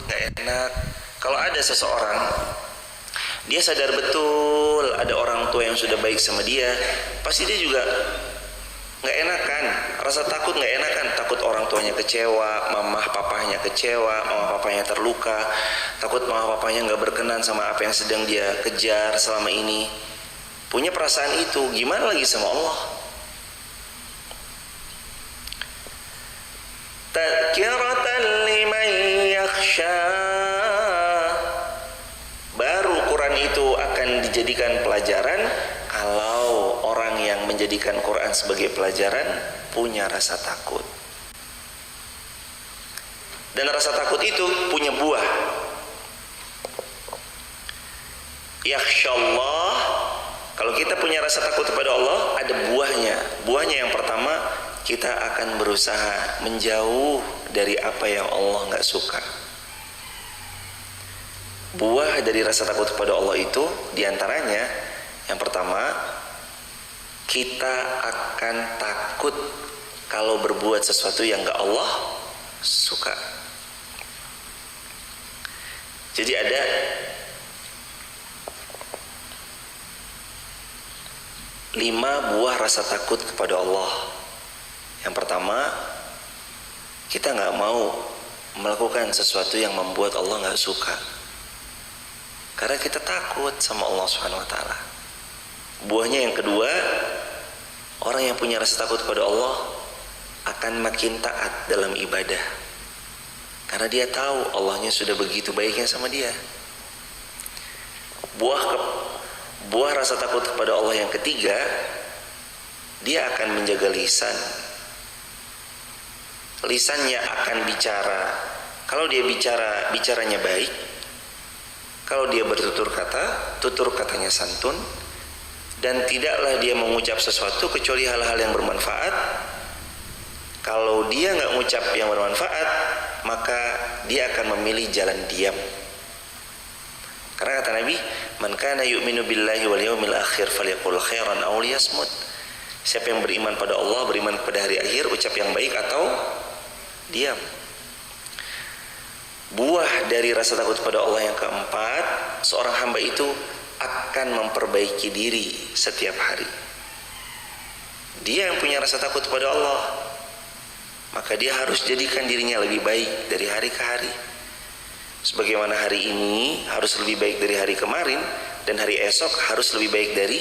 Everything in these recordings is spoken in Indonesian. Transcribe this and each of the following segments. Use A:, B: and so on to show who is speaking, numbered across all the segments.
A: nggak enak. Kalau ada seseorang, dia sadar betul ada orang tua yang sudah baik sama dia, pasti dia juga nggak enakan, rasa takut nggak enakan, takut orang tuanya kecewa, mama papahnya kecewa, mama papahnya terluka, takut mama papahnya nggak berkenan sama apa yang sedang dia kejar selama ini. Punya perasaan itu, gimana lagi sama Allah? Tadhkiratan liman yakhsha. Baru Quran itu akan dijadikan pelajaran kalau orang yang menjadikan Quran sebagai pelajaran punya rasa takut. Dan rasa takut itu punya buah. Yakhsyallah, kalau kita punya rasa takut kepada Allah, ada buahnya. Buahnya yang pertama, kita akan berusaha menjauh dari apa yang Allah nggak suka. Buah dari rasa takut kepada Allah itu diantaranya, yang pertama, kita akan takut kalau berbuat sesuatu yang nggak Allah suka. Jadi ada lima buah rasa takut kepada Allah. Yang pertama, kita nggak mau melakukan sesuatu yang membuat Allah nggak suka, karena kita takut sama Allah Subhanahu Wa Taala. Buahnya yang kedua, orang yang punya rasa takut kepada Allah akan makin taat dalam ibadah, karena dia tahu Allahnya sudah begitu baiknya sama dia. Buah rasa takut kepada Allah yang ketiga, dia akan menjaga lisan. Lisannya akan bicara. Kalau dia bicara, bicaranya baik. Kalau dia bertutur kata, tutur katanya santun. Dan tidaklah dia mengucap sesuatu kecuali hal-hal yang bermanfaat. Kalau dia nggak mengucap yang bermanfaat, maka dia akan memilih jalan diam. Karena kata Nabi, man kana yu'minu billahi wal yawmil akhir falyaqul khairan aw liyasmut. Siapa yang beriman pada Allah, beriman pada hari akhir, ucap yang baik atau diam. Buah dari rasa takut pada Allah yang keempat, seorang hamba itu akan memperbaiki diri setiap hari. Dia yang punya rasa takut pada Allah, maka dia harus jadikan dirinya lebih baik dari hari ke hari. Sebagaimana hari ini harus lebih baik dari hari kemarin, dan hari esok harus lebih baik dari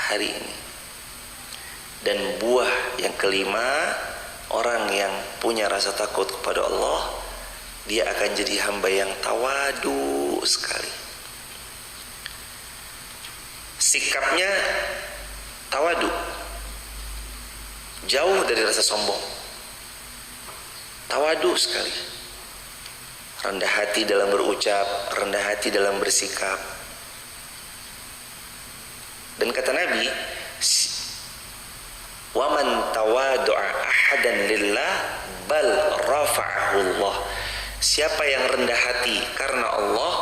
A: hari ini. Dan buah yang kelima, orang yang punya rasa takut kepada Allah, dia akan jadi hamba yang tawadu sekali. Sikapnya tawadu, jauh dari rasa sombong, tawadu sekali. Rendah hati dalam berucap, rendah hati dalam bersikap. Dan kata Nabi, wa man tawadu'a ahadan lillah bal rafa'ahu Allah. Siapa yang rendah hati karena Allah,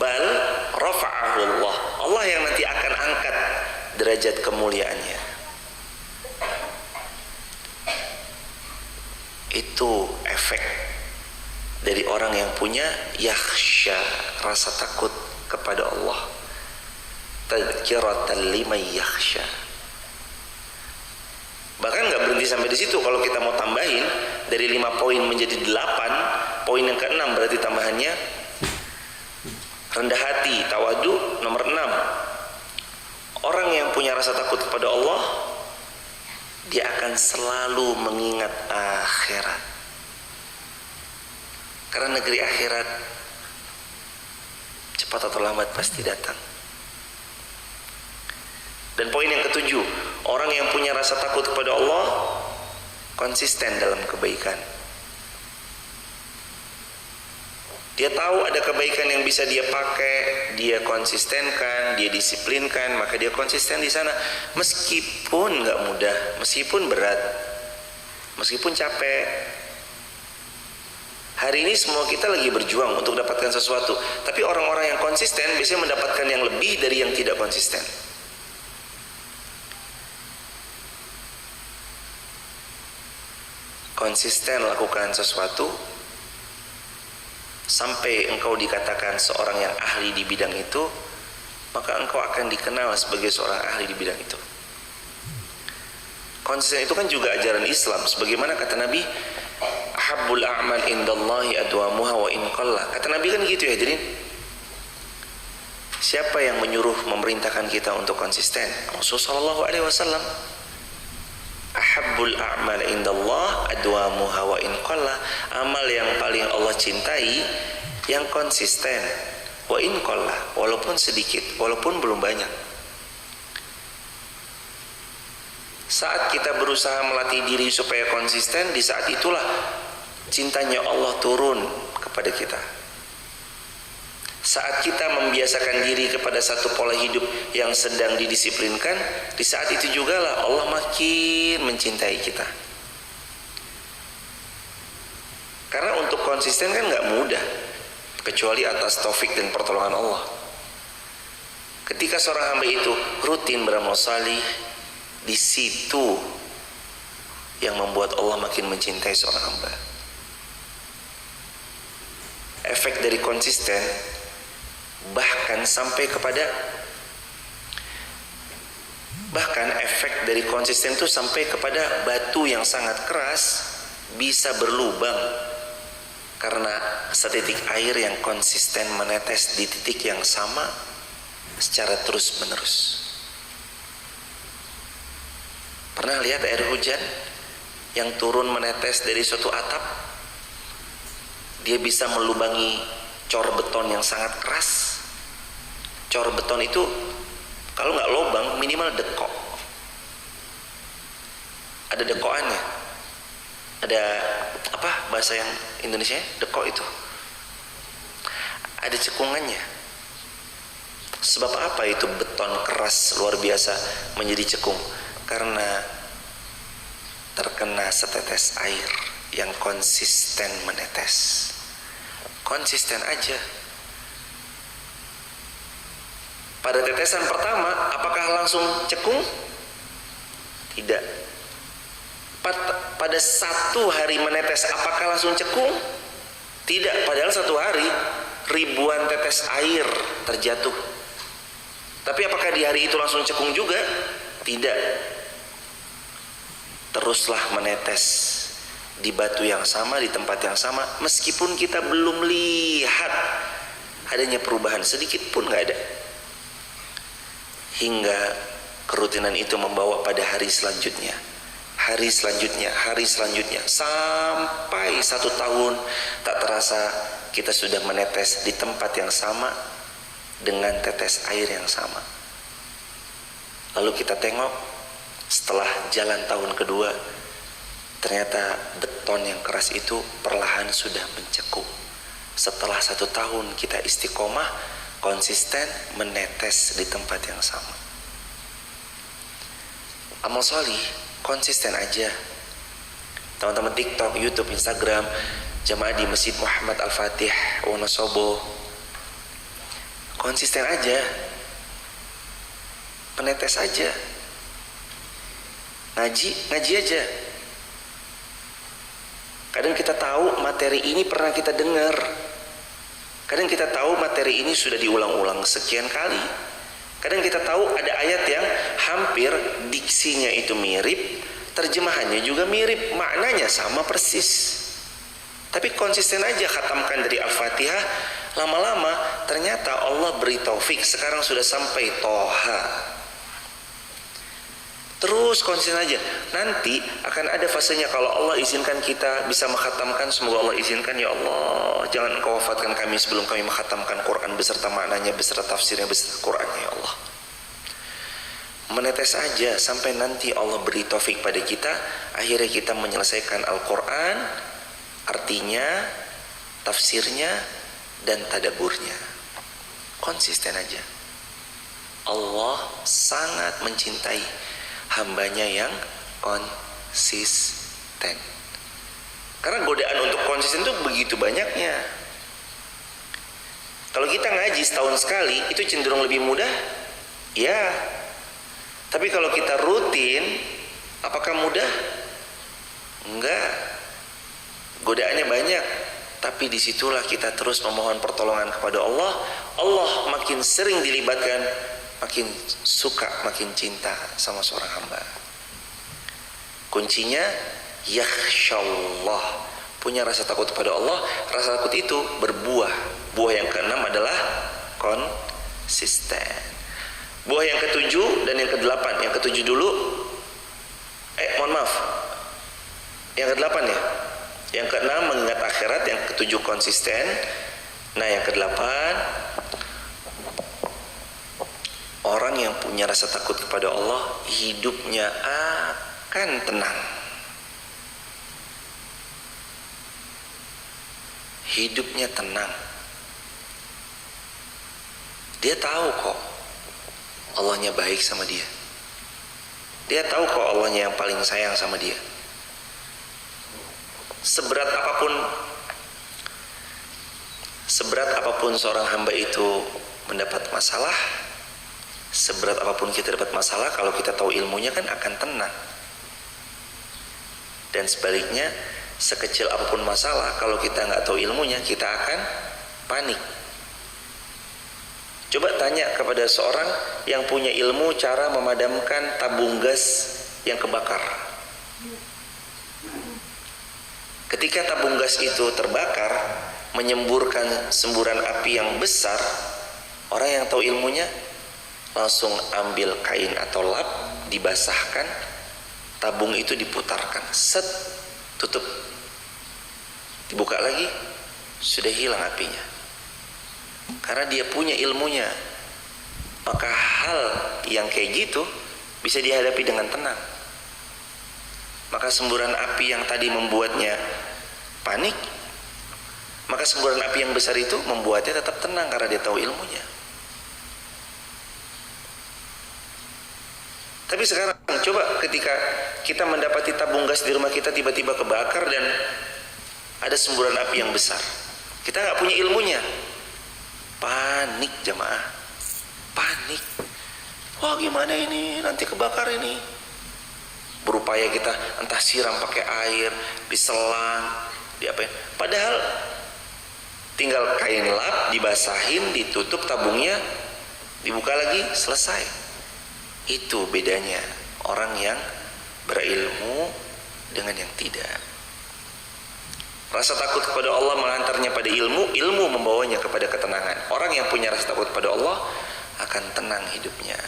A: bal rafa'ahu Allah. Allah yang nanti akan angkat derajat kemuliaannya. Itu efek dari orang yang punya yakhsha, rasa takut kepada Allah. Tadhkiratan liman yakhsha. Bahkan nggak berhenti sampai di situ. Kalau kita mau tambahin dari 5 poin menjadi 8, poin yang ke-6 berarti tambahannya rendah hati, tawadu, nomor 6. Orang yang punya rasa takut kepada Allah, dia akan selalu mengingat akhirat. Karena negeri akhirat cepat atau lambat pasti datang. Dan poin yang ke-7, orang yang punya rasa takut kepada Allah konsisten dalam kebaikan. Dia tahu ada kebaikan yang bisa dia pakai, dia konsistenkan, dia disiplinkan, maka dia konsisten di sana. Meskipun nggak mudah, meskipun berat, meskipun capek. Hari ini semua kita lagi berjuang untuk dapatkan sesuatu, tapi orang-orang yang konsisten biasanya mendapatkan yang lebih dari yang tidak konsisten. Konsisten lakukan sesuatu, sampai engkau dikatakan seorang yang ahli di bidang itu, maka engkau akan dikenal sebagai seorang ahli di bidang itu. Konsisten itu kan juga ajaran Islam. Sebagaimana kata Nabi, ahabbul a'mal indallahi adwamuha wa in qalla. Kata Nabi kan gitu ya. Jadi siapa yang menyuruh memerintahkan kita untuk konsisten? Rasulullah sallallahu alaihi wasallam. Ahabbul a'mal indallah adwamuha wa in qalla. Amal yang paling Allah cintai yang konsisten, wa in qalla, walaupun sedikit, walaupun belum banyak. Saat kita berusaha melatih diri supaya konsisten, di saat itulah cintanya Allah turun kepada kita. Saat kita membiasakan diri kepada satu pola hidup yang sedang didisiplinkan, di saat itu juga lah Allah makin mencintai kita. Karena untuk konsisten kan gak mudah, kecuali atas taufik dan pertolongan Allah. Ketika seorang hamba itu rutin beramal salih, di situ yang membuat Allah makin mencintai seorang hamba. Efek dari konsisten bahkan efek dari konsisten itu sampai kepada batu yang sangat keras bisa berlubang karena setitik air yang konsisten menetes di titik yang sama secara terus menerus. Pernah lihat air hujan yang turun menetes dari suatu atap? Dia bisa melubangi cor beton yang sangat keras. Cor beton itu kalau nggak lubang minimal dekok. Ada dekoannya. Ada apa bahasa yang Indonesia? Dekok itu. Ada cekungannya. Sebab apa itu beton keras luar biasa menjadi cekung? Karena terkena setetes air yang konsisten menetes. Konsisten aja. Pada tetesan pertama, apakah langsung cekung? Tidak. Pada satu hari menetes, apakah langsung cekung? Tidak. Padahal satu hari ribuan tetes air terjatuh. Tapi apakah di hari itu langsung cekung juga? Tidak. Teruslah menetes di batu yang sama, di tempat yang sama, meskipun kita belum lihat adanya perubahan sedikit pun nggak ada. Hingga kerutinan itu membawa pada hari selanjutnya, hari selanjutnya, hari selanjutnya, sampai 1 tahun tak terasa kita sudah menetes di tempat yang sama dengan tetes air yang sama. Lalu kita tengok, setelah jalan tahun kedua, ternyata beton yang keras itu perlahan sudah mencekung. Setelah 1 tahun kita istiqomah, konsisten menetes di tempat yang sama. Amal sholih konsisten aja. Teman-teman TikTok, YouTube, Instagram, jamaah di Masjid Muhammad Al-Fatih Wonosobo, konsisten aja, menetes aja. Ngaji aja. Kadang kita tahu materi ini pernah kita dengar. Kadang kita tahu materi ini sudah diulang-ulang sekian kali. Kadang kita tahu ada ayat yang hampir diksinya itu mirip, terjemahannya juga mirip, maknanya sama persis. Tapi konsisten aja khatamkan dari Al-Fatihah, lama-lama ternyata Allah beri taufik, sekarang sudah sampai Toha. Terus konsisten aja. Nanti akan ada fasenya kalau Allah izinkan kita bisa menghatamkan. Semoga Allah izinkan, ya Allah, jangan Engkau wafatkan kami sebelum kami menghatamkan Quran beserta maknanya, beserta tafsirnya, beserta Qurannya, ya Allah. Menetes aja sampai nanti Allah beri taufik pada kita. Akhirnya kita menyelesaikan Al-Quran, artinya, tafsirnya, dan tadaburnya. Konsisten aja. Allah sangat mencintai hambanya yang konsisten. Karena godaan untuk konsisten itu begitu banyaknya. Kalau kita ngaji setahun sekali, itu cenderung lebih mudah? Ya. Tapi kalau kita rutin, apakah mudah? Enggak. Godaannya banyak. tapi disitulah kita terus memohon pertolongan kepada Allah. Allah makin sering dilibatkan, makin suka, makin cinta sama seorang hamba. Kuncinya yakhsyallah, punya rasa takut kepada Allah. Rasa takut itu berbuah. Buah yang keenam adalah konsisten. Buah yang ketujuh dan yang kedelapan. Yang ketujuh dulu, mohon maaf, yang kedelapan ya. Yang keenam mengingat akhirat, yang ketujuh konsisten. Nah yang kedelapan, orang yang punya rasa takut kepada Allah, hidupnya akan tenang. Hidupnya tenang. Dia tahu kok Allahnya baik sama dia. Dia tahu kok Allahnya yang paling sayang sama dia. Seberat apapun seorang hamba itu mendapat masalah, seberat apapun kita dapat masalah, kalau kita tahu ilmunya kan akan tenang. Dan sebaliknya, sekecil apapun masalah, kalau kita nggak tahu ilmunya, kita akan panik. Coba tanya kepada seorang yang punya ilmu cara memadamkan tabung gas yang kebakar. Ketika tabung gas itu terbakar, menyemburkan semburan api yang besar, orang yang tahu ilmunya langsung ambil kain atau lap, dibasahkan, tabung itu diputarkan, set, tutup, dibuka lagi, sudah hilang apinya. Karena dia punya ilmunya. Maka hal yang kayak gitu bisa dihadapi dengan tenang. Maka semburan api yang tadi membuatnya panik, maka semburan api yang besar itu membuatnya tetap tenang karena dia tahu ilmunya. Tapi sekarang coba ketika kita mendapati tabung gas di rumah kita tiba-tiba kebakar dan ada semburan api yang besar, kita nggak punya ilmunya, panik jamaah, panik. Wah gimana ini, nanti kebakar ini. Berupaya kita entah siram pakai air, diselang, diapain. Padahal tinggal kain lap, dibasahin, ditutup tabungnya, dibuka lagi, selesai. Itu bedanya orang yang berilmu dengan yang tidak. Rasa takut kepada Allah mengantarnya pada ilmu, ilmu membawanya kepada ketenangan. Orang yang punya rasa takut kepada Allah akan tenang hidupnya.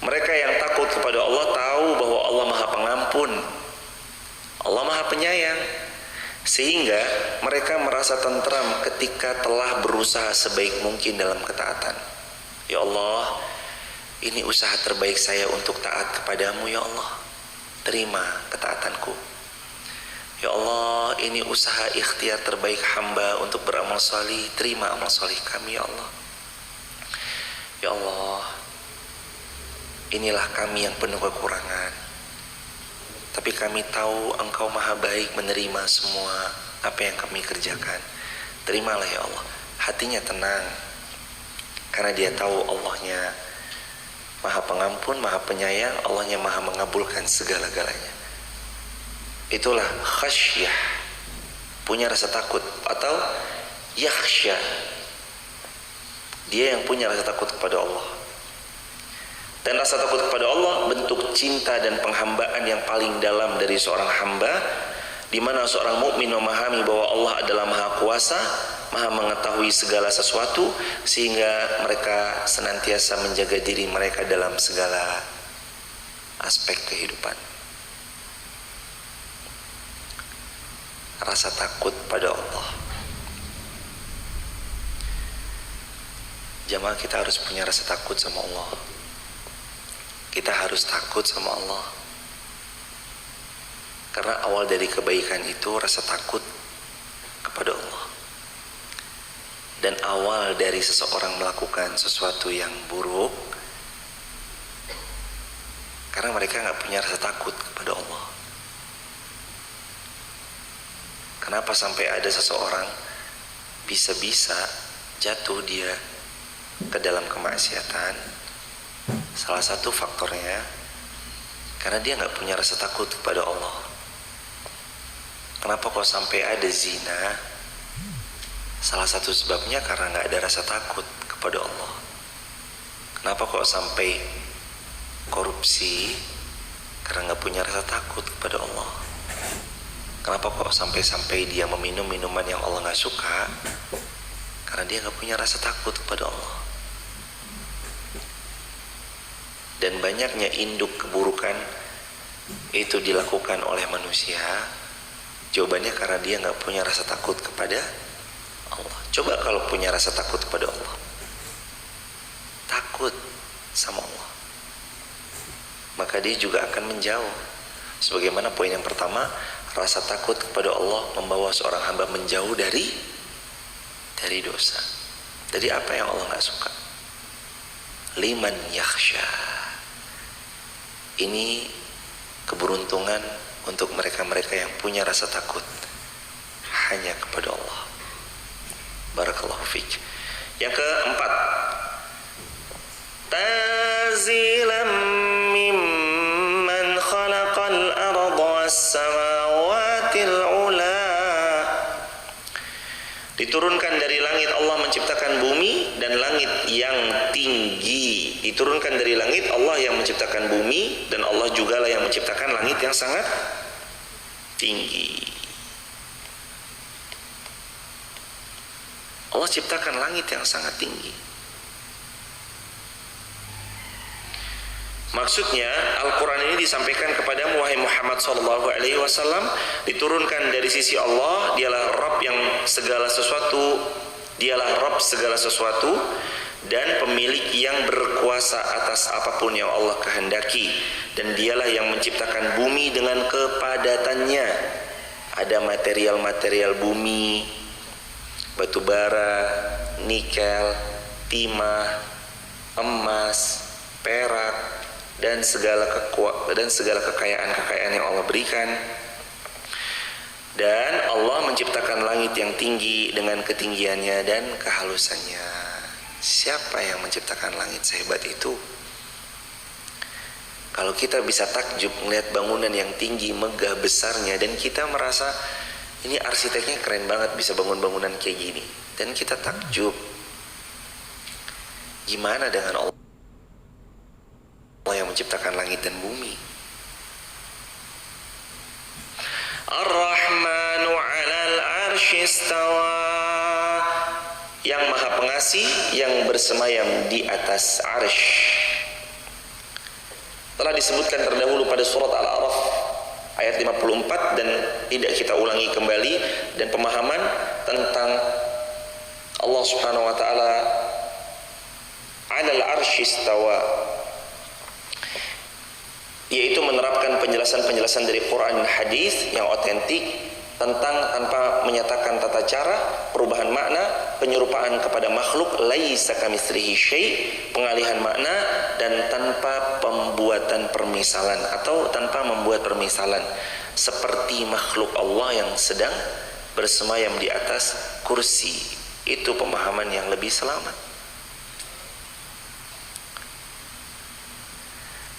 A: Mereka yang takut kepada Allah tahu bahwa Allah Maha Pengampun, Allah Maha Penyayang, sehingga mereka merasa tentram ketika telah berusaha sebaik mungkin dalam ketaatan. Ya Allah, ini usaha terbaik saya untuk taat kepadamu ya Allah, terima ketaatanku. Ya Allah, ini usaha ikhtiar terbaik hamba untuk beramal salih, terima amal salih kami ya Allah. Ya Allah, inilah kami yang penuh kekurangan, tapi kami tahu Engkau Maha Baik menerima semua apa yang kami kerjakan. Terimalah ya Allah. Hatinya tenang karena dia tahu Allahnya Maha Pengampun, Maha Penyayang, Allahnya Maha mengabulkan segala-galanya. Itulah khasyah, punya rasa takut, atau yakhsya, dia yang punya rasa takut kepada Allah. Dan rasa takut kepada Allah bentuk cinta dan penghambaan yang paling dalam dari seorang hamba, di mana seorang mukmin memahami bahwa Allah adalah Maha Kuasa, Maha mengetahui segala sesuatu, sehingga mereka senantiasa menjaga diri mereka dalam segala aspek kehidupan. Rasa takut pada Allah. Jamaah, kita harus punya rasa takut sama Allah. Kita harus takut sama Allah. Karena awal dari kebaikan itu rasa takut kepada Allah. Dan awal dari seseorang melakukan sesuatu yang buruk karena mereka gak punya rasa takut kepada Allah. Kenapa sampai ada seseorang bisa-bisa jatuh dia ke dalam kemaksiatan? Salah satu faktornya Karena dia nggak punya rasa takut kepada Allah. Kenapa kok sampai ada zina? Salah satu sebabnya karena nggak ada rasa takut kepada Allah. Kenapa kok sampai korupsi? Karena nggak punya rasa takut kepada Allah. Kenapa kok sampai dia meminum minuman yang Allah nggak suka? Karena dia nggak punya rasa takut kepada Allah. Dan banyaknya induk keburukan itu dilakukan oleh manusia, jawabannya karena dia nggak punya rasa takut kepada Allah. Coba kalau punya rasa takut kepada Allah, takut sama Allah, maka dia juga akan menjauh. Sebagaimana poin yang pertama, rasa takut kepada Allah membawa seorang hamba menjauh dari dosa, dari apa yang Allah nggak suka. Liman yakhsha. Ini keberuntungan untuk mereka-mereka yang punya rasa takut hanya kepada Allah. Barakallahu fiik. Yang keempat, tanzilan mimman khalaqal arda was-samawatil ula. Diturunkan dari langit, Allah menciptakan bumi dan langit yang tinggi. Diturunkan dari langit, Allah yang menciptakan bumi, dan Allah juga lah yang menciptakan langit yang sangat tinggi. Allah ciptakan langit yang sangat tinggi. Maksudnya Al-Quran ini disampaikan kepada Muhammad SAW, diturunkan dari sisi Allah. Dialah Rabb yang segala sesuatu, dialah Rabb segala sesuatu, dan pemilik yang berkuasa atas apapun yang Allah kehendaki. Dan dialah yang menciptakan bumi dengan kepadatannya. Ada material-material bumi, batu bara, nikel, timah, emas, perak, dan segala kekayaan yang Allah berikan. Dan Allah menciptakan langit yang tinggi dengan ketinggiannya dan kehalusannya. Siapa yang menciptakan langit sehebat itu? Kalau kita bisa takjub melihat bangunan yang tinggi, megah, besarnya, dan kita merasa ini arsiteknya keren banget bisa bangun bangunan kayak gini, dan kita takjub, gimana dengan Allah yang menciptakan langit dan bumi? Ar-Rahmanu 'alal 'arsy istawa. Yang Maha Pengasih yang bersemayam di atas 'arsy. Telah disebutkan terdahulu pada surat Al-A'raf ayat 54 dan tidak kita ulangi kembali. Dan pemahaman tentang Allah Subhanahu wa taala 'alal 'arsy istawa, yaitu menerapkan penjelasan-penjelasan dari Quran dan hadis yang otentik tentang tanpa menyatakan tata cara, perubahan makna, penyerupaan kepada makhluk, laisa kamitslihi syai', pengalihan makna, dan tanpa pembuatan permisalan atau tanpa membuat permisalan seperti makhluk Allah yang sedang bersemayam di atas kursi. Itu pemahaman yang lebih selamat.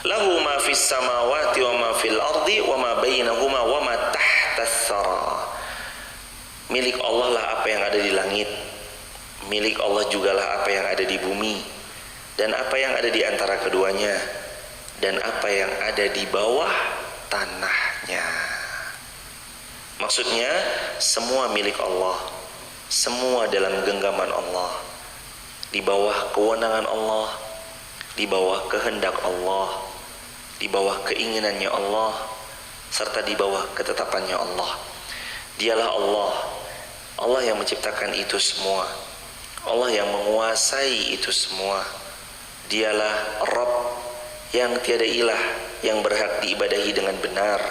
A: Lahu ma fis samawati wa ma fil ardi wa ma bainahuma wa ma tahtas sara. Milik Allah lah apa yang ada di langit, milik Allah jugalah apa yang ada di bumi, dan apa yang ada di antara keduanya, dan apa yang ada di bawah tanahnya. Maksudnya semua milik Allah, semua dalam genggaman Allah, di bawah kewenangan Allah, di bawah kehendak Allah, di bawah keinginannya Allah, serta di bawah ketetapannya Allah. Dialah Allah, Allah yang menciptakan itu semua, Allah yang menguasai itu semua. Dialah Rabb yang tiada ilah yang berhak diibadahi dengan benar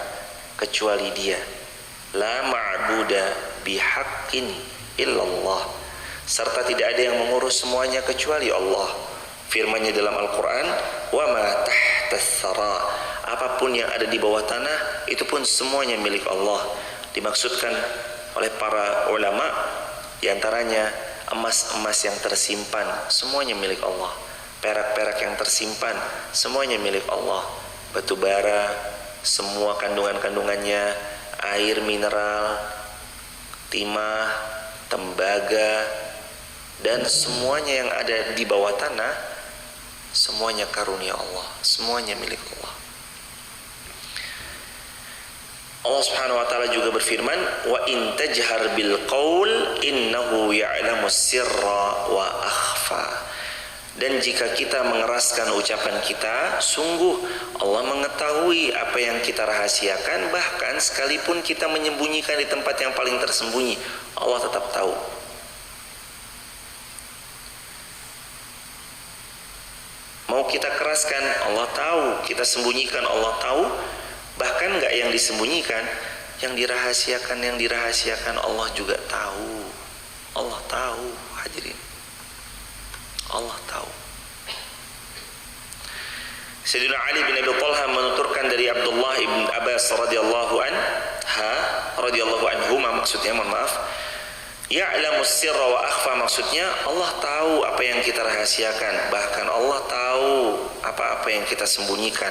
A: kecuali Dia. La ma'buda bihaqqin illallah, serta tidak ada yang mengurus semuanya kecuali Allah. Firman-Nya dalam Al-Quran, wa ma tahtas sara, apapun yang ada di bawah tanah itu pun semuanya milik Allah. Dimaksudkan oleh para ulama diantaranya emas-emas yang tersimpan semuanya milik Allah, perak-perak yang tersimpan semuanya milik Allah, batu bara, semua kandungan-kandungannya, air mineral, timah, tembaga, dan semuanya yang ada di bawah tanah, semuanya karunia Allah, semuanya milik Allah. Allah Subhanahu wa taala juga berfirman, "Wa in tajhar bil qaul innahu ya'lamus sirra wa akhfa." Dan jika kita mengeraskan ucapan kita, sungguh Allah mengetahui apa yang kita rahasiakan, bahkan sekalipun kita menyembunyikan di tempat yang paling tersembunyi, Allah tetap tahu. Mau kita keraskan, Allah tahu. Kita sembunyikan, Allah tahu. Bahkan enggak yang disembunyikan, yang dirahasiakan Allah juga tahu. Allah tahu, hadirin. Allah tahu. Sayyidina Ali bin Abi Thalha menuturkan dari Abdullah ibn Abbas radhiyallahu maksudnya, mohon maaf. Ya'lamus sirra wa akhfa, maksudnya Allah tahu apa yang kita rahasiakan, bahkan Allah tahu apa-apa yang kita sembunyikan.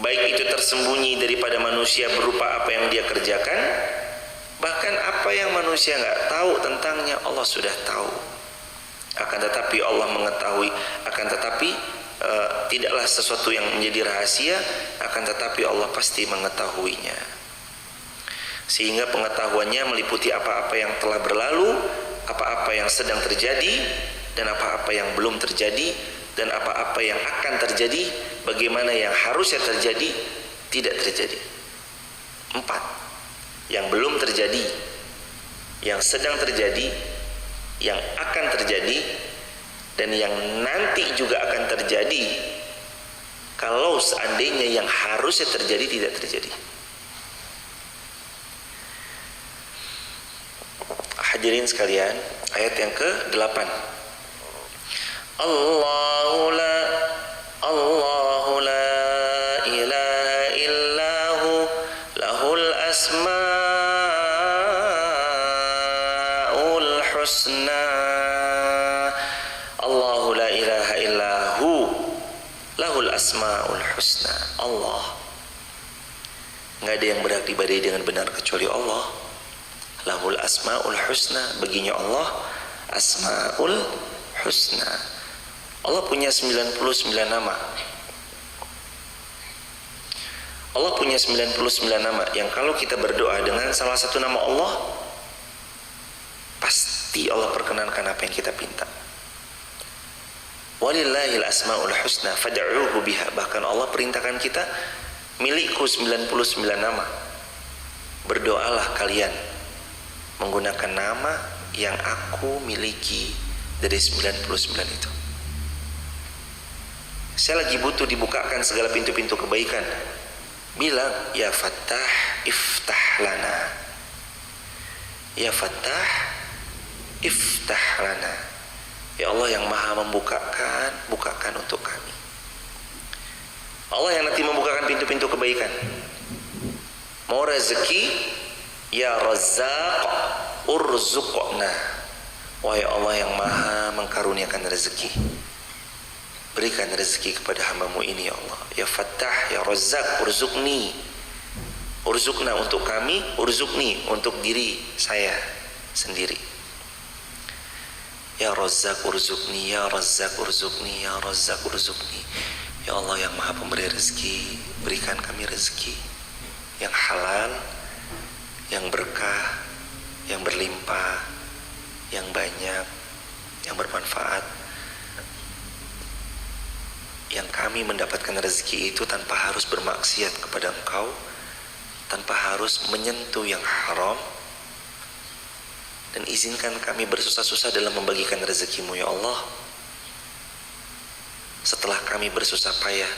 A: Baik itu tersembunyi daripada manusia berupa apa yang dia kerjakan, bahkan apa yang manusia nggak tahu tentangnya Allah sudah tahu. Akan tetapi Allah mengetahui, akan tetapi tidaklah sesuatu yang menjadi rahasia, akan tetapi Allah pasti mengetahuinya. Sehingga pengetahuannya meliputi apa-apa yang telah berlalu, apa-apa yang sedang terjadi, dan apa-apa yang belum terjadi, dan apa-apa yang akan terjadi, bagaimana yang harusnya terjadi tidak terjadi. 4. Yang belum terjadi, yang sedang terjadi, yang akan terjadi, dan yang nanti juga akan terjadi kalau seandainya yang harusnya terjadi tidak terjadi. Hadirin sekalian, ayat yang ke-8. Allahu la ilaha illahu lahul asmaul husna. Allahu la ilaha illahu lahul asmaul husna. Allah, nggak ada yang berhak diibadahi dengan benar kecuali Allah. Lahul asmaul husna, baginya Allah asmaul husna. Allah punya 99 nama. Allah punya 99 nama yang kalau kita berdoa dengan salah satu nama Allah, pasti Allah perkenankan apa yang kita pinta. Walillahil asmaul husna fad'uuhu biha. Bahkan Allah perintahkan kita, milikku 99 nama. Berdoalah kalian menggunakan nama yang aku miliki dari 99 itu. Saya lagi butuh dibukakan segala pintu-pintu kebaikan. Bilang, ya Fattah iftah lana. Ya Fattah iftah lana. Ya Allah yang maha membukakan, bukakan untuk kami. Allah yang nanti membukakan pintu-pintu kebaikan. Mau rezeki, ya Razzaq urzuqna. Wahai Allah yang maha mengkaruniakan rezeki, berikan rezeki kepada hambamu ini ya Allah. Ya Fattah, ya Razzaq, urzuqni. Urzuqna untuk kami, urzuqni untuk diri saya sendiri. Ya Razzaq urzuqni, ya Razzaq urzuqni, ya Razzaq urzuqni. Ya Allah yang maha pemberi rezeki, berikan kami rezeki yang halal, yang berkah, yang berlimpah, yang banyak, yang bermanfaat, yang kami mendapatkan rezeki itu tanpa harus bermaksiat kepada Engkau, tanpa harus menyentuh yang haram, dan izinkan kami bersusah-susah dalam membagikan rezekimu ya Allah. Setelah kami bersusah payah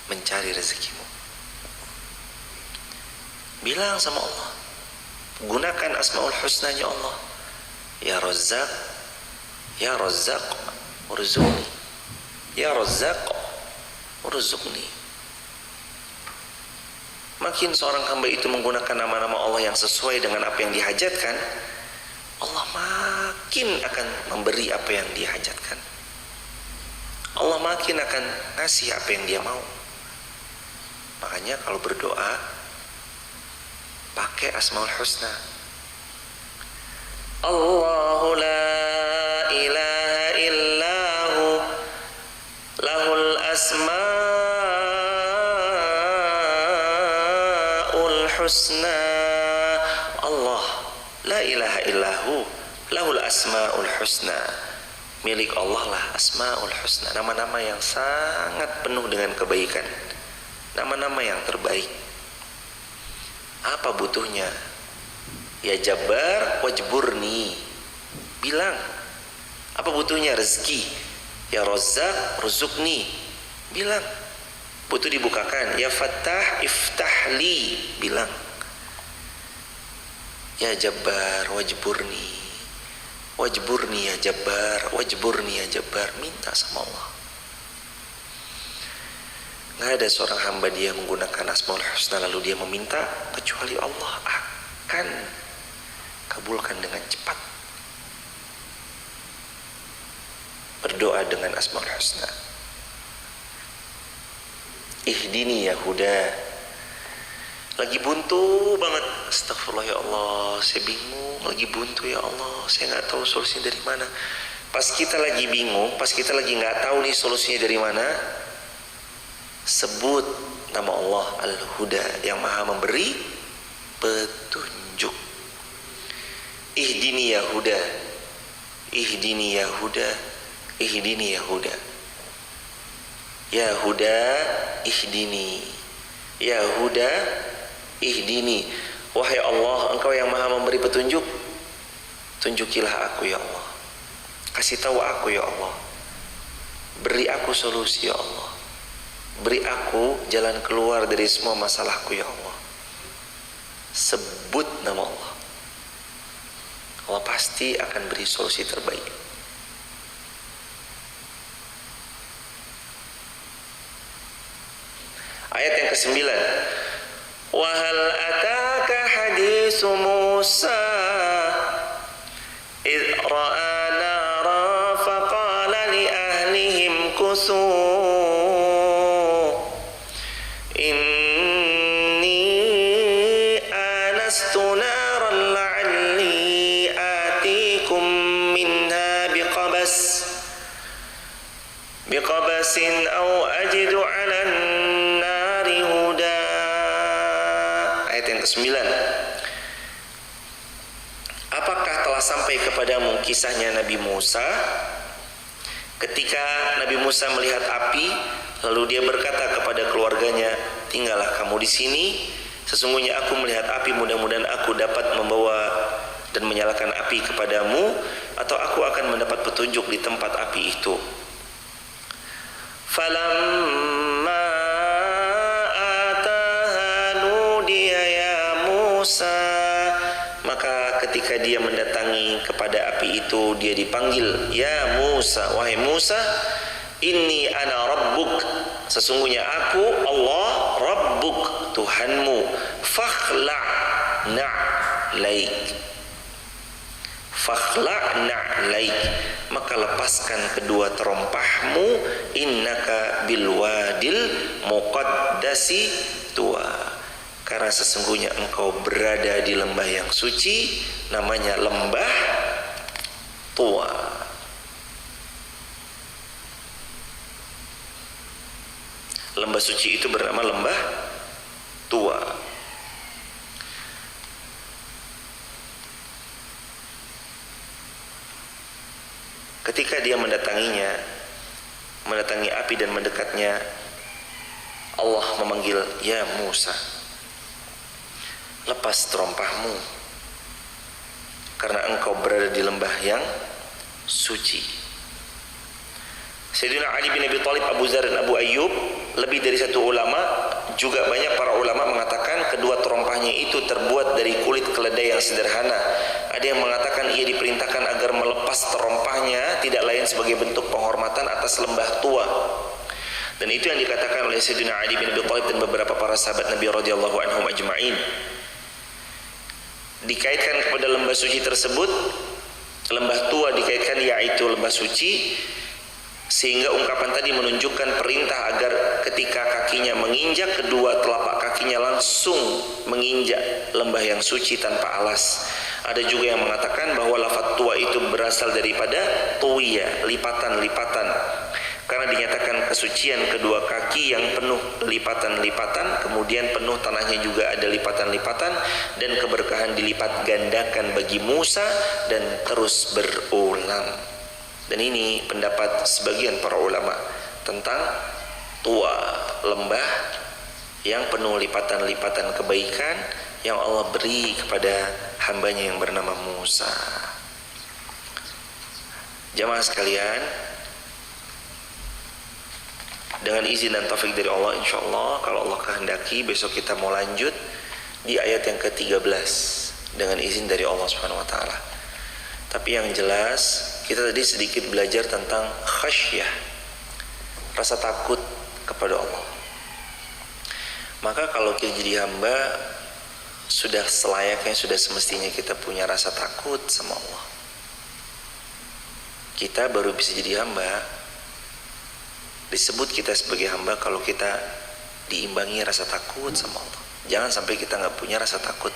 A: mencari rezekimu, bilang sama Allah, gunakan asmaul husnanya Allah. Ya Razzaq, ya Razzaq urzuqni, ya Razzaq urzuqni. Makin seorang hamba itu menggunakan nama-nama Allah yang sesuai dengan apa yang dihajatkan, Allah makin akan memberi apa yang dihajatkan. Allah makin akan ngasih apa yang dia mau. Makanya kalau berdoa pakai Asmaul Husna. Allahu la ilaha illahu lahul asmaul husna. Allah la ilaha illahu lahul asmaul husna. Milik Allah lah Asmaul Husna, nama-nama yang sangat penuh dengan kebaikan, nama-nama yang terbaik. Apa butuhnya? Ya Jabbar wajburni, bilang. Apa butuhnya? Rezeki. Ya Razzaq ruzukni, bilang. Butuh dibukakan. Ya Fattah iftahli, bilang. Ya Jabbar wajburni, wajburni ya Jabbar, wajburni ya Jabbar. Minta sama Allah. Nggak ada seorang hamba dia menggunakan Asmaul Husna lalu dia meminta kecuali Allah akan kabulkan dengan cepat. Berdoa dengan Asmaul Husna. Ihdini ya Huda. Lagi buntu banget, astagfirullah ya Allah, saya bingung, lagi buntu ya Allah, saya nggak tahu solusinya dari mana. Pas kita lagi bingung, pas kita lagi nggak tahu nih solusinya dari mana, sebut nama Allah Al-Huda yang maha memberi petunjuk. Ihdini ya Huda, ihdini ya Huda, ihdini ya Huda. Ya Huda ihdini, ya Huda ihdini. Wahai Allah, Engkau yang maha memberi petunjuk, tunjukilah aku ya Allah, kasih tahu aku ya Allah, beri aku solusi ya Allah, beri aku jalan keluar dari semua masalahku ya Allah. Sebut nama Allah, Allah pasti akan beri solusi terbaik. Ayat yang ke-9, wa hal ataka hadisu Musa id ra'a nara faqala li ahlihim kusu inni anastu naran la'alli atikum minha biqabasin aw ajidu 'alan nari huda. Ayat yang ke-9. Apakah telah sampai kepadamu kisahnya Nabi Musa ketika Nabi Musa melihat api lalu dia berkata kepada keluarganya, tinggallah kamu di sini, sesungguhnya aku melihat api, mudah-mudahan aku dapat membawa dan menyalakan api kepadamu, atau aku akan mendapat petunjuk di tempat api itu. Falamma ataha nudiya ya Musa, maka ketika dia mendatangi kepada api itu dia dipanggil, ya Musa, wahai Musa, inni ana rabbuk, sesungguhnya aku Allah Rabbuk, Tuhanmu, fakhla' na'laik, fakhla' na'laik, maka lepaskan kedua terompahmu, innaka bilwadil muqaddasi tuwa, karena sesungguhnya engkau berada di lembah yang suci, namanya lembah Tuwa. Lembah suci itu bernama lembah Tuwa. Ketika dia mendatanginya, mendatangi api dan mendekatnya, Allah memanggil, ya Musa, lepas terompahmu karena engkau berada di lembah yang suci. Sayyidina Ali bin Abi Thalib, Abu Dzar dan Abu Ayyub, lebih dari satu ulama, juga banyak para ulama mengatakan kedua terompahnya itu terbuat dari kulit keledai yang sederhana. Ada yang mengatakan ia diperintahkan agar melepas terompahnya tidak lain sebagai bentuk penghormatan atas lembah Tuwa. Dan itu yang dikatakan oleh Sayyidina Ali bin Abi Thalib dan beberapa para sahabat Nabi radhiyallahu anhum ajma'in. Dikaitkan kepada lembah suci tersebut, lembah Tuwa dikaitkan yaitu lembah suci Sehingga ungkapan tadi menunjukkan perintah agar ketika kakinya menginjak, kedua telapak kakinya langsung menginjak lembah yang suci tanpa alas. Ada juga yang mengatakan bahwa lafaz tua itu berasal daripada tuwiya, lipatan-lipatan. Karena dinyatakan kesucian kedua kaki yang penuh lipatan-lipatan, kemudian penuh tanahnya juga ada lipatan-lipatan, dan keberkahan dilipat gandakan bagi Musa dan terus berulang. Dan ini pendapat sebagian para ulama tentang tua, lembah yang penuh lipatan-lipatan kebaikan yang Allah beri kepada hambanya yang bernama Musa. Jamaah sekalian, dengan izin dan taufik dari Allah, insyaallah kalau Allah kehendaki besok kita mau lanjut di ayat yang ke-13 dengan izin dari Allah Subhanahu wa taala. Tapi yang jelas kita tadi sedikit belajar tentang khasyah, rasa takut kepada Allah. Maka kalau kita jadi hamba, sudah selayaknya, sudah semestinya kita punya rasa takut sama Allah. Kita baru bisa jadi hamba, disebut kita sebagai hamba kalau kita diimbangi rasa takut sama Allah. Jangan sampai kita nggak punya rasa takut.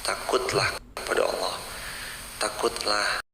A: Takutlah kepada Allah, takutlah